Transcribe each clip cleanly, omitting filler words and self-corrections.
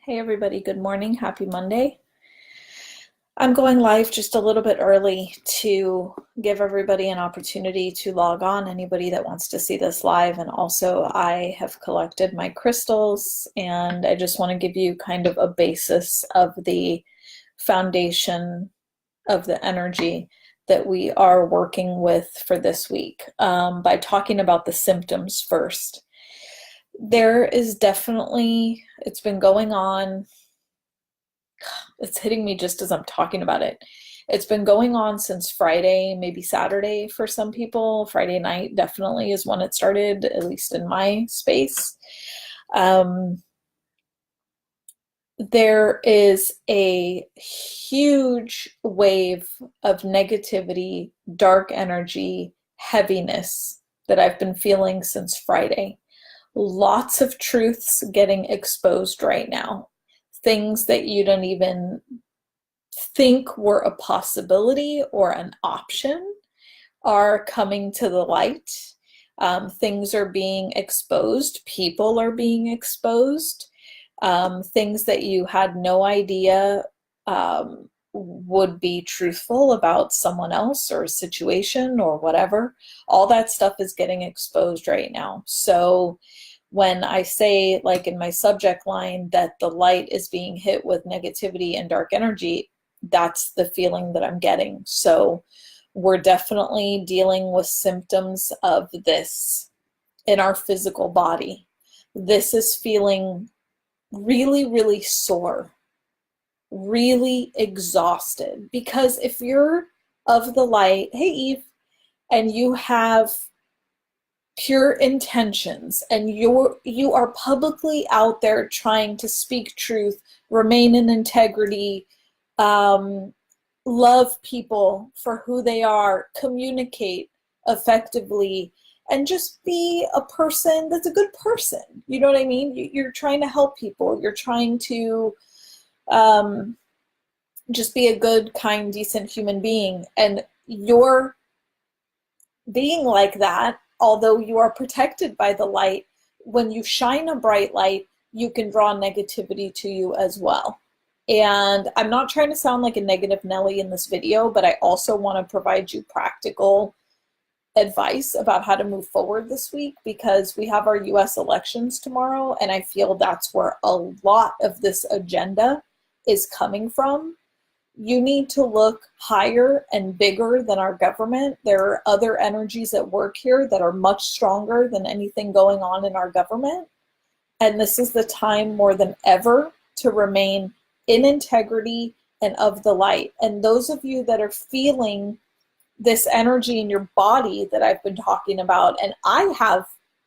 Hey everybody, good morning. Happy Monday. I'm going live just a little bit early to give everybody an opportunity to log on, anybody that wants to see this live. And also I have collected my crystals and I just want to give you kind of a basis of the foundation of the energy that we are working with for this week by talking about the symptoms first. There is definitely, it's been going on. It's hitting me just as I'm talking about it. It's been going on since Friday, maybe Saturday for some people. Friday night definitely is when it started, at least in my space. There is a huge wave of negativity, dark energy, heaviness that I've been feeling since Friday. Lots of truths getting exposed right now. Things that you don't even think were a possibility or an option are coming to the light. Things are being exposed. People are being exposed. Things that you had no idea would be truthful about someone else or a situation or whatever. All that stuff is getting exposed right now. So when I say, like in my subject line, that the light is being hit with negativity and dark energy, that's the feeling that I'm getting. So we're definitely dealing with symptoms of this in our physical body. This is feeling really, really sore, really exhausted. Because if you're of the light, hey Eve, and you have pure intentions and you are publicly out there trying to speak truth, remain in integrity, love people for who they are, communicate effectively, and just be a person that's a good person. You know what I mean? You're trying to help people. You're trying to just be a good, kind, decent human being. And you're being like that, although you are protected by the light, when you shine a bright light, you can draw negativity to you as well. And I'm not trying to sound like a negative Nelly in this video, but I also want to provide you practical advice about how to move forward this week, because we have our US elections tomorrow, and I feel that's where a lot of this agenda is coming from. You need to look higher and bigger than our government. There are other energies at work here that are much stronger than anything going on in our government. And this is the time more than ever to remain in integrity and of the light. And those of you that are feeling this energy in your body that I've been talking about, and I have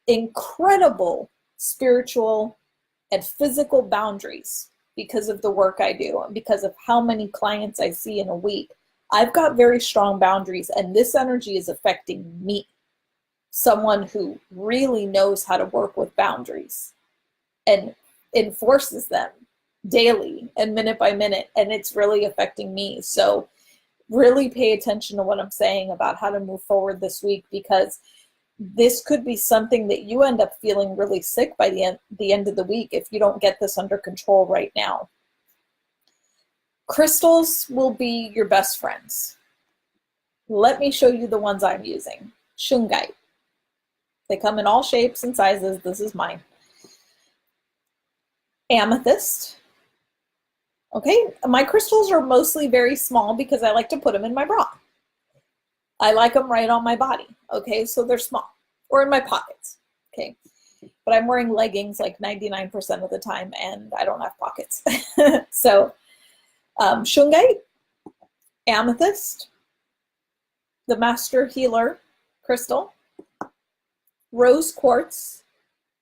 incredible spiritual and physical boundaries because of the work I do and because of how many clients I see in a week. I've got very strong boundaries, and this energy is affecting me, someone who really knows how to work with boundaries and enforces them daily and minute by minute, and it's really affecting me. So really pay attention to what I'm saying about how to move forward this week, because this could be something that you end up feeling really sick by the end of the week if you don't get this under control right now. Crystals will be your best friends. Let me show you the ones I'm using. Shungite. They come in all shapes and sizes. This is mine. Amethyst. Okay, my crystals are mostly very small because I like to put them in my bra. I like them right on my body, okay? So they're small, or in my pockets, okay? But I'm wearing leggings like 99% of the time, and I don't have pockets. So shungite, amethyst, the Master Healer crystal, rose quartz,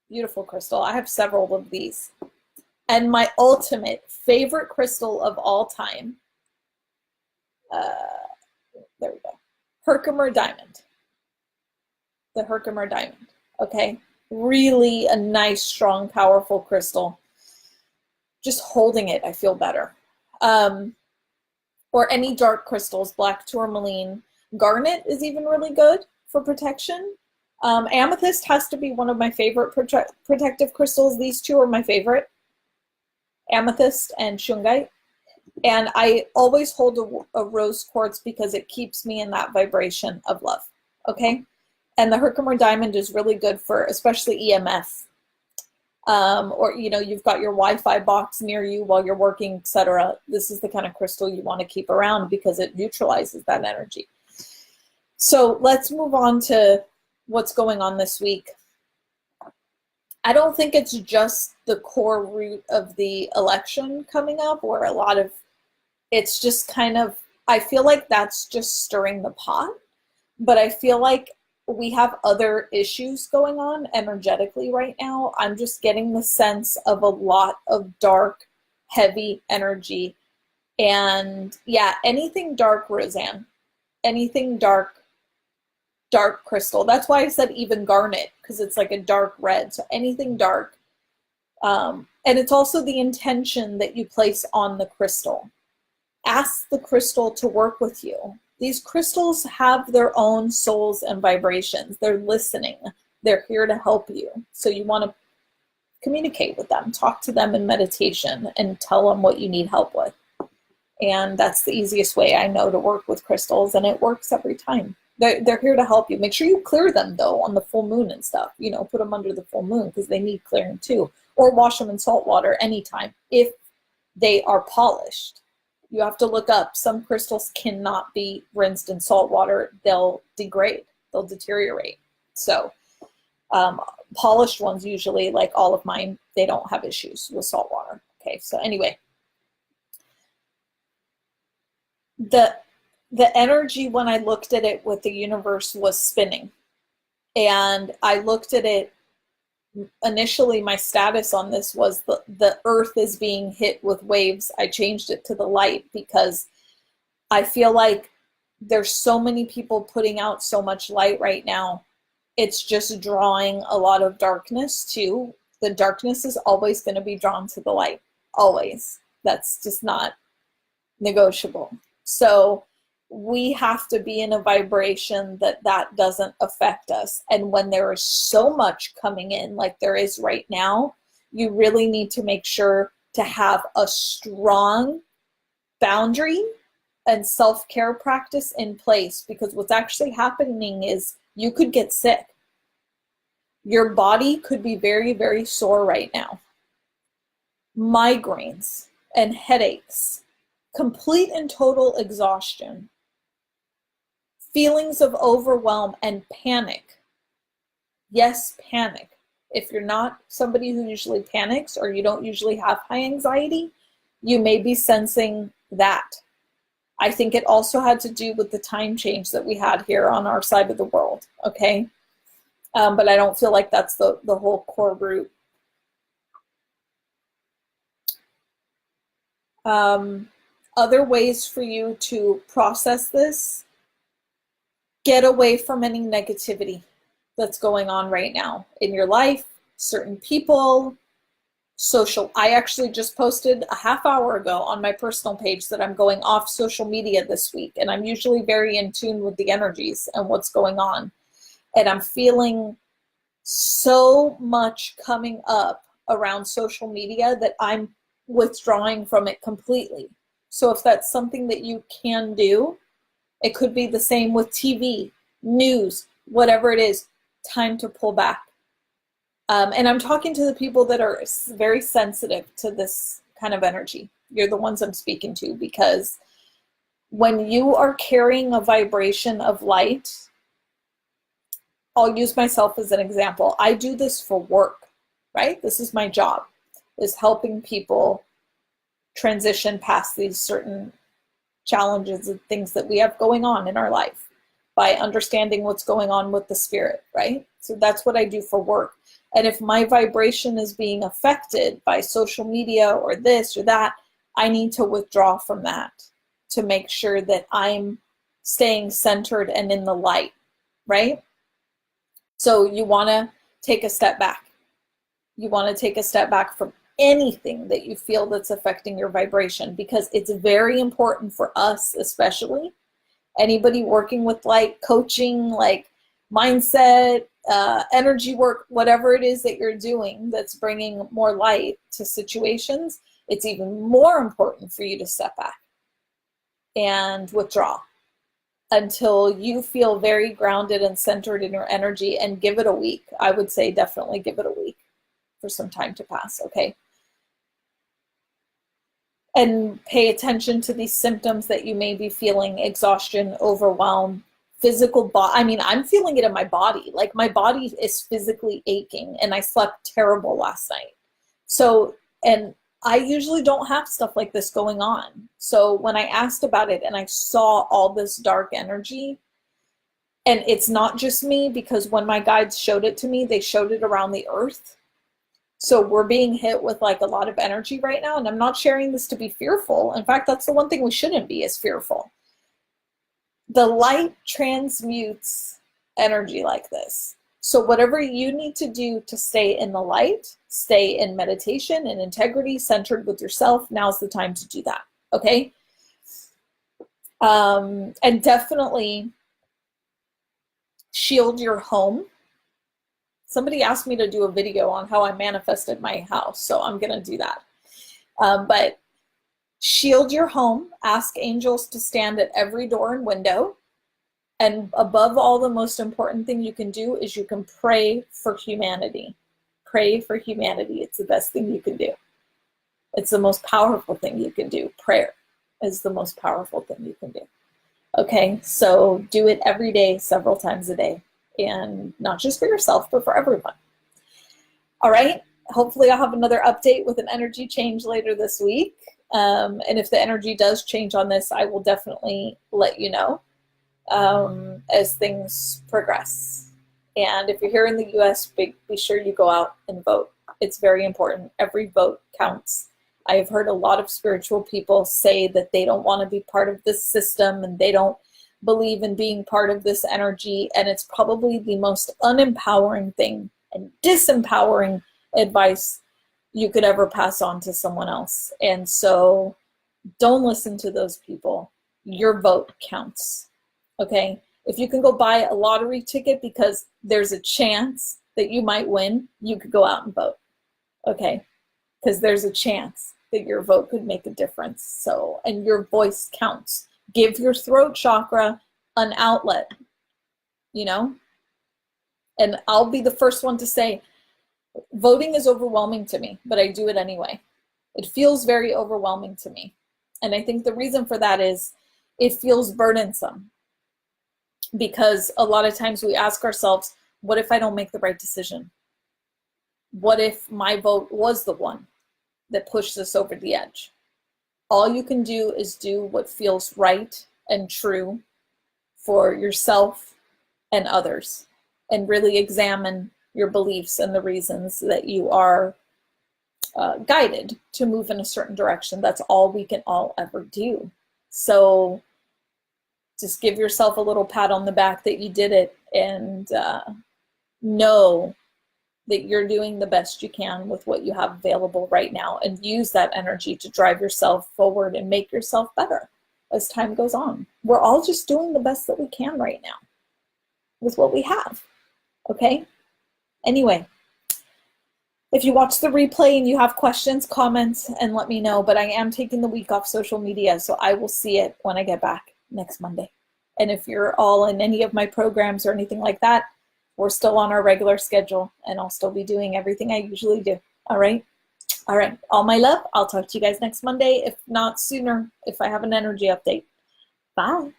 beautiful crystal. I have several of these. And my ultimate favorite crystal of all time, there we go, Herkimer diamond. The Herkimer diamond, okay? Really a nice, strong, powerful crystal. Just holding it, I feel better. Or any dark crystals, black tourmaline. Garnet is even really good for protection. Amethyst has to be one of my favorite protective crystals. These two are my favorite. amethyst and shungite. And I always hold a rose quartz because it keeps me in that vibration of love, okay? And the Herkimer diamond is really good for especially EMF. Or, you know, you've got your Wi-Fi box near you while you're working, etc. This is the kind of crystal you want to keep around because it neutralizes that energy. So let's move on to what's going on this week. I don't think it's just the core root of the election coming up, or a lot of, it's just kind of, I feel like that's just stirring the pot, but I feel like we have other issues going on energetically right now. I'm just getting the sense of a lot of dark, heavy energy. And yeah, anything dark, Roseanne, anything dark crystal. That's why I said even garnet, because it's like a dark red. So anything dark. And it's also the intention that you place on the crystal. Ask the crystal to work with you. These crystals have their own souls and vibrations. They're listening. They're here to help you. So you want to communicate with them, talk to them in meditation, and tell them what you need help with. And that's the easiest way I know to work with crystals, and it works every time. They're here to help you. Make sure you clear them, though, on the full moon and stuff. You know, put them under the full moon because they need clearing too. Or wash them in salt water anytime if they are polished. You have to look up. Some crystals cannot be rinsed in salt water. They'll degrade. They'll deteriorate. So polished ones usually, like all of mine, they don't have issues with salt water. Okay, so anyway. The energy when I looked at it with the universe was spinning. And I looked at it, initially my status on this was the earth is being hit with waves. I changed it to the light because I feel like there's so many people putting out so much light right now. It's just drawing a lot of darkness too. The darkness is always going to be drawn to the light. Always. That's just not negotiable. So we have to be in a vibration that doesn't affect us. And when there is so much coming in, like there is right now, you really need to make sure to have a strong boundary and self-care practice in place, because what's actually happening is you could get sick. Your body could be very, very sore right now. Migraines and headaches, complete and total exhaustion, feelings of overwhelm and panic. Yes, panic. If you're not somebody who usually panics, or you don't usually have high anxiety, you may be sensing that. I think it also had to do with the time change that we had here on our side of the world, okay? But I don't feel like that's the whole core root. Other ways for you to process this: get away from any negativity that's going on right now in your life, certain people, social. I actually just posted a half hour ago on my personal page that I'm going off social media this week, and I'm usually very in tune with the energies and what's going on. And I'm feeling so much coming up around social media that I'm withdrawing from it completely. So if that's something that you can do, it could be the same with TV, news, whatever it is, time to pull back. And I'm talking to the people that are very sensitive to this kind of energy. You're the ones I'm speaking to, because when you are carrying a vibration of light, I'll use myself as an example. I do this for work, right? This is my job, is helping people transition past these certain challenges and things that we have going on in our life by understanding what's going on with the spirit, right? So that's what I do for work. And if my vibration is being affected by social media or this or that, I need to withdraw from that to make sure that I'm staying centered and in the light, right? So you want to take a step back. You want to take a step back from anything that you feel that's affecting your vibration, because it's very important for us, especially anybody working with light, coaching, like mindset, energy work, whatever it is that you're doing that's bringing more light to situations. it's even more important for you to step back and withdraw until you feel very grounded and centered in your energy, and give it a week. I would say definitely give it a week for some time to pass, okay? And pay attention to these symptoms that you may be feeling: exhaustion, overwhelm, physical I mean, I'm feeling it in my body. Like, my body is physically aching, and I slept terrible last night. So, and I usually don't have stuff like this going on. So when I asked about it and I saw all this dark energy, and it's not just me, because when my guides showed it to me, they showed it around the earth. So we're being hit with like a lot of energy right now. And I'm not sharing this to be fearful. In fact, that's the one thing we shouldn't be, is fearful. The light transmutes energy like this. So whatever you need to do to stay in the light, stay in meditation and integrity, centered with yourself, now's the time to do that, okay? And definitely shield your home. Somebody asked me to do a video on how I manifested my house, so I'm gonna do that. But shield your home, ask angels to stand at every door and window. And above all, the most important thing you can do is you can pray for humanity. Pray for humanity. It's the best thing you can do. It's the most powerful thing you can do. Prayer is the most powerful thing you can do. Okay, so do it every day, several times a day. And not just for yourself, but for everyone. All right, hopefully I'll have another update with an energy change later this week. And if the energy does change on this, I will definitely let you know as things progress. And if you're here in the US, be sure you go out and vote. It's very important. Every vote counts. I have heard a lot of spiritual people say that they don't want to be part of this system, and they don't believe in being part of this energy. And it's probably the most unempowering thing and disempowering advice you could ever pass on to someone else. And so don't listen to those people. Your vote counts. Okay, if you can go buy a lottery ticket because there's a chance that you might win, you could go out and vote. Okay, because there's a chance that your vote could make a difference. So, and your voice counts. Give your throat chakra an outlet, you know? And I'll be the first one to say, voting is overwhelming to me, but I do it anyway. It feels very overwhelming to me. And I think the reason for that is it feels burdensome. Because a lot of times we ask ourselves, what if I don't make the right decision? What if my vote was the one that pushed us over the edge? All you can do is do what feels right and true for yourself and others, and really examine your beliefs and the reasons that you are guided to move in a certain direction. That's all we can all ever do. So just give yourself a little pat on the back that you did it, and know that you're doing the best you can with what you have available right now, and use that energy to drive yourself forward and make yourself better as time goes on. We're all just doing the best that we can right now with what we have, okay? Anyway, if you watch the replay and you have questions, comments, and let me know. But I am taking the week off social media, so I will see it when I get back next Monday. And if you're all in any of my programs or anything like that, we're still on our regular schedule, and I'll still be doing everything I usually do. All right? All right. All my love. I'll talk to you guys next Monday, if not sooner, if I have an energy update. Bye.